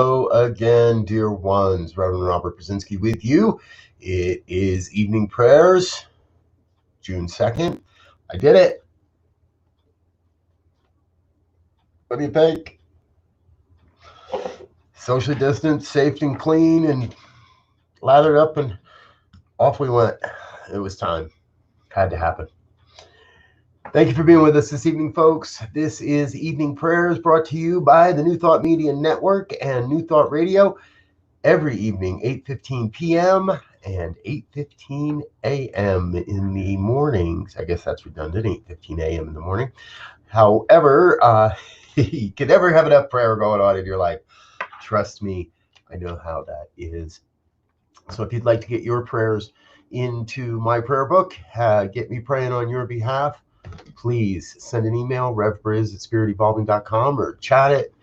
Hello again, dear ones. Reverend Robert Brzezinski with you. It is evening prayers, June 2nd. I did it. What do you think? Socially distanced, safe and clean, and lathered up, and off we went. It was time. Had to happen. Thank you for being with us this evening, folks. This is Evening Prayers brought to you by the New Thought Media Network and New Thought Radio every evening, 8:15 p.m. and 8:15 a.m. in the mornings. I guess that's redundant, 8:15 a.m. in the morning. However, you can never have enough prayer going on in your life. Trust me, I know how that is. So if you'd like to get your prayers into my prayer book, get me praying on your behalf, please send an email, revbriz@spiritevolving.com, or chat it,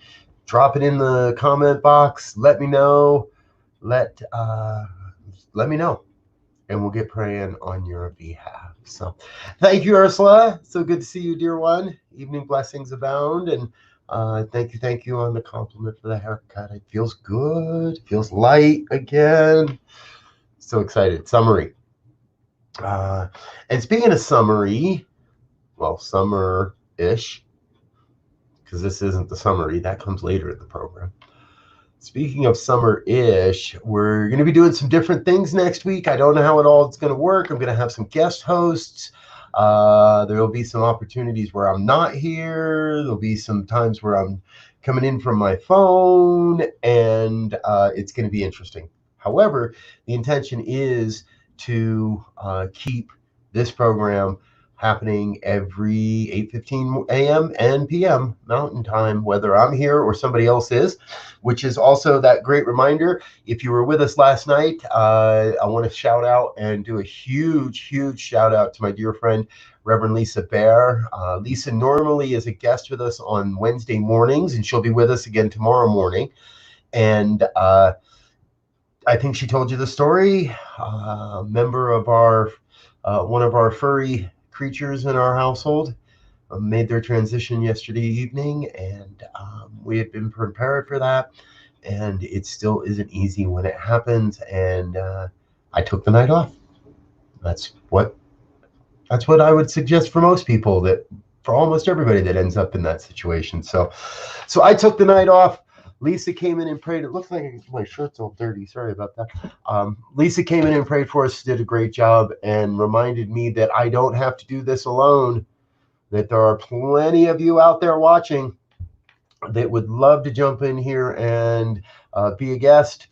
drop it in the comment box, let me know, let me know, and we'll get praying on your behalf. So thank you, Ursula. So good to see you, dear one. Evening blessings abound, and thank you on the compliment for the haircut. It feels good, feels light again. So excited. Summary. And speaking of summary, well, summer-ish, because this isn't the summary, that comes later in the program. Speaking of summer-ish, we're going to be doing some different things next week. I don't know how it all is going to work. I'm going to have some guest hosts. There will be some opportunities where I'm not here. There'll be some times where I'm coming in from my phone, and it's going to be interesting. However, the intention is to keep this program happening every 8:15 a.m. and p.m. Mountain Time, whether I'm here or somebody else is, which is also that great reminder. If you were with us last night, I want to shout out and do a huge shout out to my dear friend, Reverend Lisa Bear. Lisa normally is a guest with us on Wednesday mornings, and she'll be with us again tomorrow morning. And I think she told you the story. Member of our, one of our furry creatures in our household made their transition yesterday evening, and we had been prepared for that, and it still isn't easy when it happens, and I took the night off. That's what I would suggest for most people, that for almost everybody that ends up in that situation. So I took the night off. Lisa came in and prayed. It looks like my shirt's all dirty. Sorry about that. Lisa came in and prayed for us, did a great job, and reminded me that I don't have to do this alone, that there are plenty of you out there watching that would love to jump in here and be a guest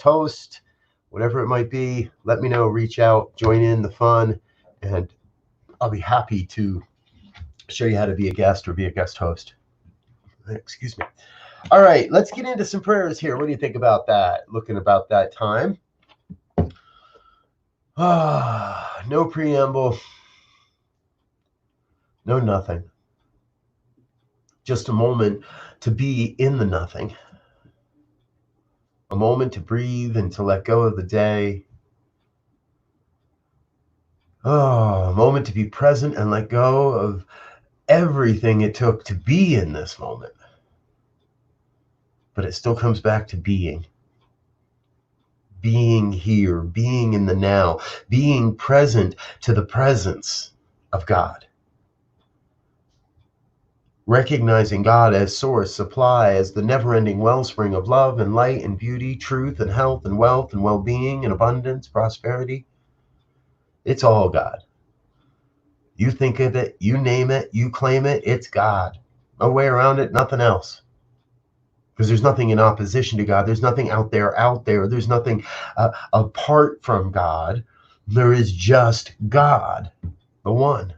host, whatever it might be. Let me know, reach out, join in the fun, and I'll be happy to show you how to be a guest or be a guest host. Excuse me. All right, let's get into some prayers here. What do you think about that? Looking about that time. No preamble. No nothing. Just a moment to be in the nothing. A moment to breathe and to let go of the day. A moment to be present and let go of everything it took to be in this moment. But it still comes back to being here, being in the now, being present to the presence of God. Recognizing God as source, supply, as the never-ending wellspring of love and light and beauty, truth and health and wealth and well-being and abundance, prosperity. It's all God. You think of it, you name it, you claim it, it's God. No way around it, nothing else. Because there's nothing in opposition to God. There's nothing out there. There's nothing apart from God. There is just God, the one.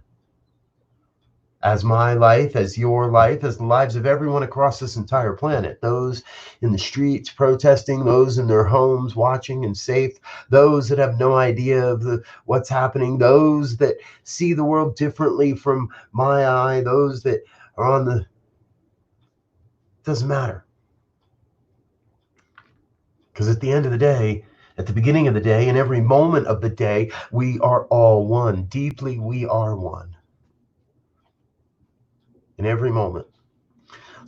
As my life, as your life, as the lives of everyone across this entire planet. Those in the streets protesting, those in their homes watching and safe, those that have no idea of what's happening, those that see the world differently from my eye, those that are on the... Doesn't matter. Because at the end of the day, at the beginning of the day, and every moment of the day, we are all one. Deeply, we are one. In every moment.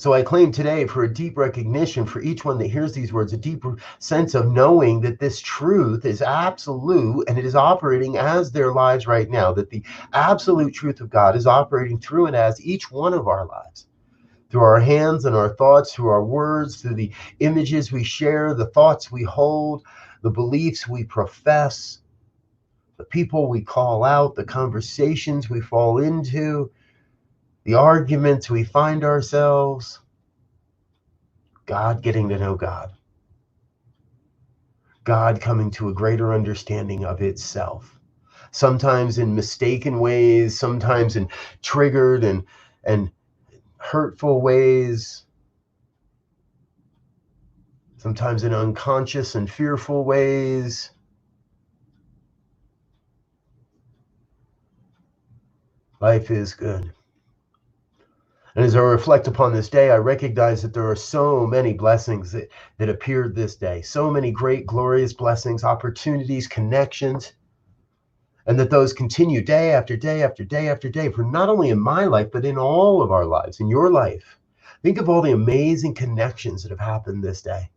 So I claim today for a deep recognition for each one that hears these words, a deeper sense of knowing that this truth is absolute and it is operating as their lives right now, that the absolute truth of God is operating through and as each one of our lives, through our hands and our thoughts, through our words, through the images we share, the thoughts we hold, the beliefs we profess, the people we call out, the conversations we fall into, the arguments we find ourselves. God getting to know God. God coming to a greater understanding of itself. Sometimes in mistaken ways, sometimes in triggered and hurtful ways, sometimes in unconscious and fearful ways. Life is good. And as I reflect upon this day, I recognize that there are so many blessings that appeared this day, so many great, glorious blessings, opportunities, connections, and that those continue day after day after day after day, for not only in my life, but in all of our lives, in your life. Think of all the amazing connections that have happened this day.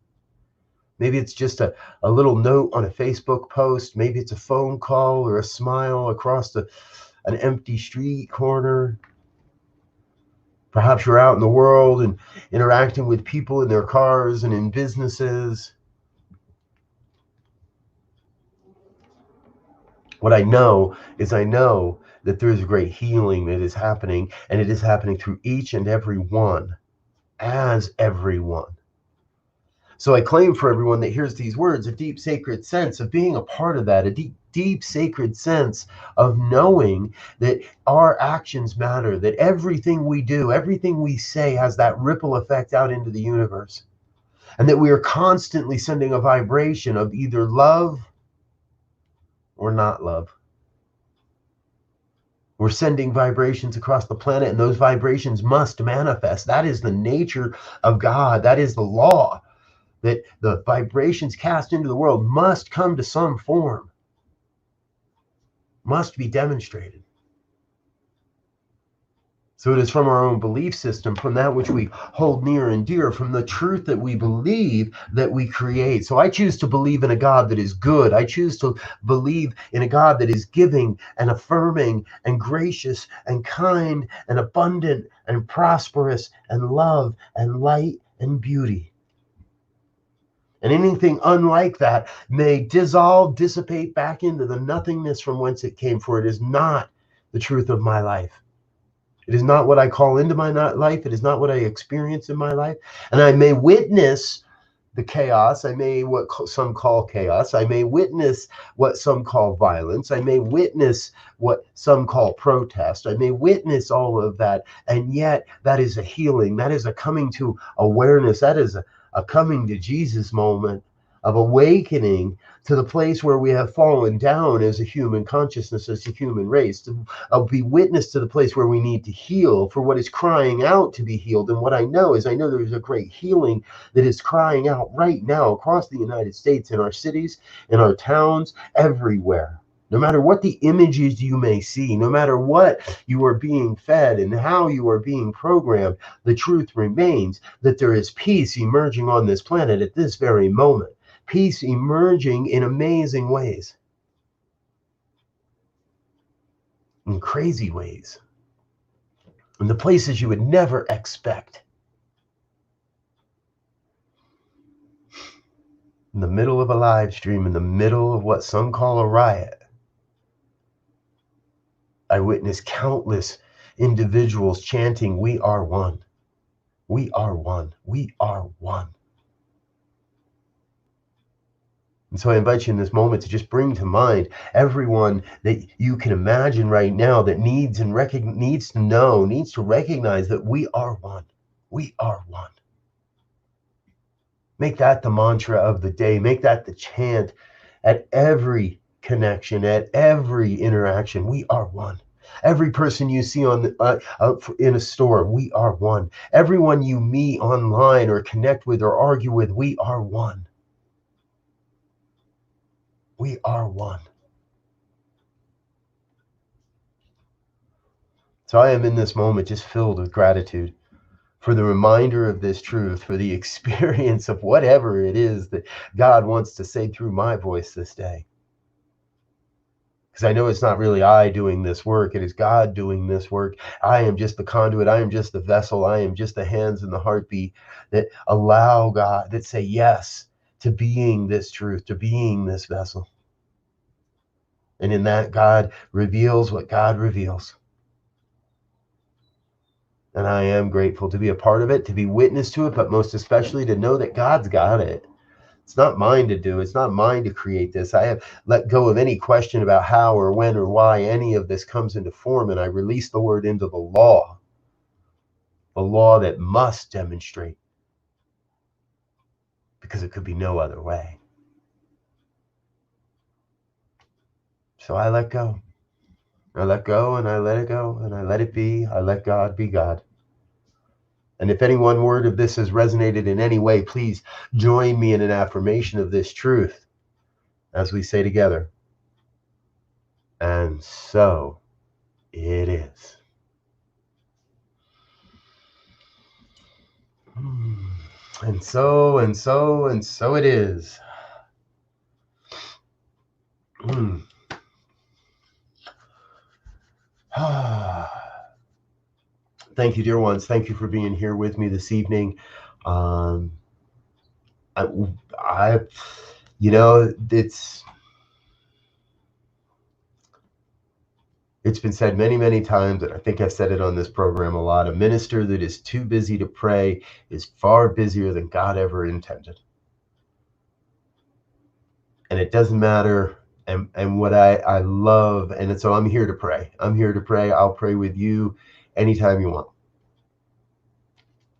Maybe it's just a little note on a Facebook post. Maybe it's a phone call or a smile across an empty street corner. Perhaps you're out in the world and interacting with people in their cars and in businesses. What I know is I know that there's a great healing that is happening, and it is happening through each and every one, as everyone. So I claim for everyone that hears these words a deep sacred sense of being a part of that, a deep sacred sense of knowing that our actions matter, that everything we do, everything we say has that ripple effect out into the universe, and that we are constantly sending a vibration of either love or not love. We're sending vibrations across the planet, and those vibrations must manifest. That is the nature of God. That is the law, that the vibrations cast into the world must come to some form, must be demonstrated. So it is from our own belief system, from that which we hold near and dear, from the truth that we believe, that we create. So I choose to believe in a God that is good. I choose to believe in a God that is giving and affirming and gracious and kind and abundant and prosperous and love and light and beauty. And anything unlike that may dissolve, dissipate back into the nothingness from whence it came, for it is not the truth of my life. It is not what I call into my life. It is not what I experience in my life. And I may witness the chaos. I may what some call chaos. I may witness what some call violence. I may witness what some call protest. I may witness all of that. And yet that is a healing. That is a coming to awareness. That is a coming to Jesus moment of awakening to the place where we have fallen down as a human consciousness, as a human race, to be witness to the place where we need to heal for what is crying out to be healed. And what I know is I know there's a great healing that is crying out right now across the United States, in our cities, in our towns, everywhere. No matter what the images you may see, no matter what you are being fed and how you are being programmed, the truth remains that there is peace emerging on this planet at this very moment. Peace emerging in amazing ways, in crazy ways, in the places you would never expect. In the middle of a live stream, in the middle of what some call a riot, I witnessed countless individuals chanting, "We are one. We are one. We are one." And so I invite you in this moment to just bring to mind everyone that you can imagine right now that needs to recognize that we are one. We are one. Make that the mantra of the day. Make that the chant at every connection, at every interaction. We are one. Every person you see in a store, we are one. Everyone you meet online or connect with or argue with, we are one. We are one. So I am in this moment just filled with gratitude for the reminder of this truth, for the experience of whatever it is that God wants to say through my voice this day. Because I know it's not really I doing this work. It is God doing this work. I am just the conduit. I am just the vessel. I am just the hands and the heartbeat that allow God, that say yes to being this truth, to being this vessel. And in that, God reveals what God reveals. And I am grateful to be a part of it, to be witness to it, but most especially to know that God's got it. It's not mine to do. It's not mine to create this. I have let go of any question about how or when or why any of this comes into form, and I release the word into the law that must demonstrate, because it could be no other way. So I let go. I let go and I let it go and I let it be. I let God be God. And if any one word of this has resonated in any way, please join me in an affirmation of this truth as we say together, and so it is. And so it is. Thank you, dear ones. Thank you for being here with me this evening. It's been said many, many times, and I think I've said it on this program a lot. A minister that is too busy to pray is far busier than God ever intended. And it doesn't matter. And what I love, and so I'm here to pray. I'm here to pray. I'll pray with you anytime you want.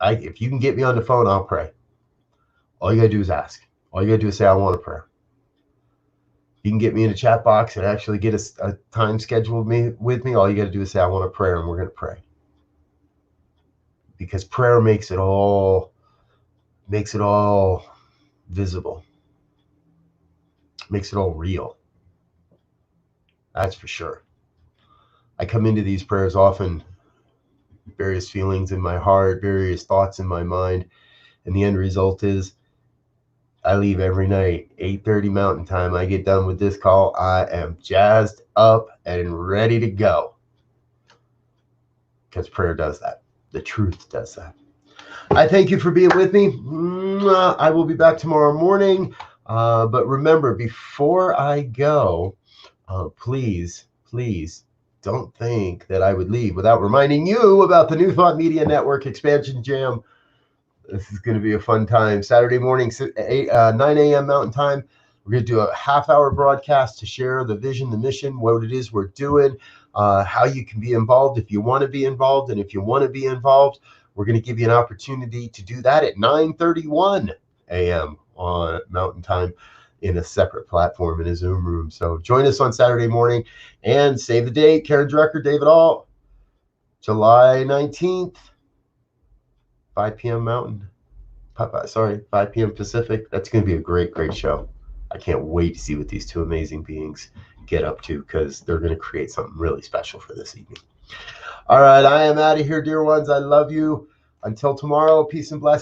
If you can get me on the phone, I'll pray. All you got to do is ask. All you got to do is say, I want a prayer. You can get me in a chat box and actually get a time scheduled with me. All you got to do is say, I want a prayer, and we're going to pray. Because prayer makes it all visible. Makes it all real. That's for sure. I come into these prayers often, various feelings in my heart, various thoughts in my mind, and the end result is I leave every night, 8:30 Mountain Time. I get done with this call. I am jazzed up and ready to go. Because prayer does that. The truth does that. I thank you for being with me. I will be back tomorrow morning. But remember, before I go, please don't think that I would leave without reminding you about the New Thought Media Network Expansion Jam. This is going to be a fun time. Saturday morning, 9 a.m. Mountain Time. We're going to do a half-hour broadcast to share the vision, the mission, what it is we're doing, how you can be involved if you want to be involved. And if you want to be involved, we're going to give you an opportunity to do that at 9:31 a.m. on Mountain Time in a separate platform in a Zoom room. So join us on Saturday morning and save the date. Karen Drucker, David Alt, July 19th. 5 p.m. Mountain. 5 p.m. Pacific. That's going to be a great show. I can't wait to see what these two amazing beings get up to, because they're going to create something really special for this evening. All right, I am out of here, dear ones. I love you. Until tomorrow, peace and blessings.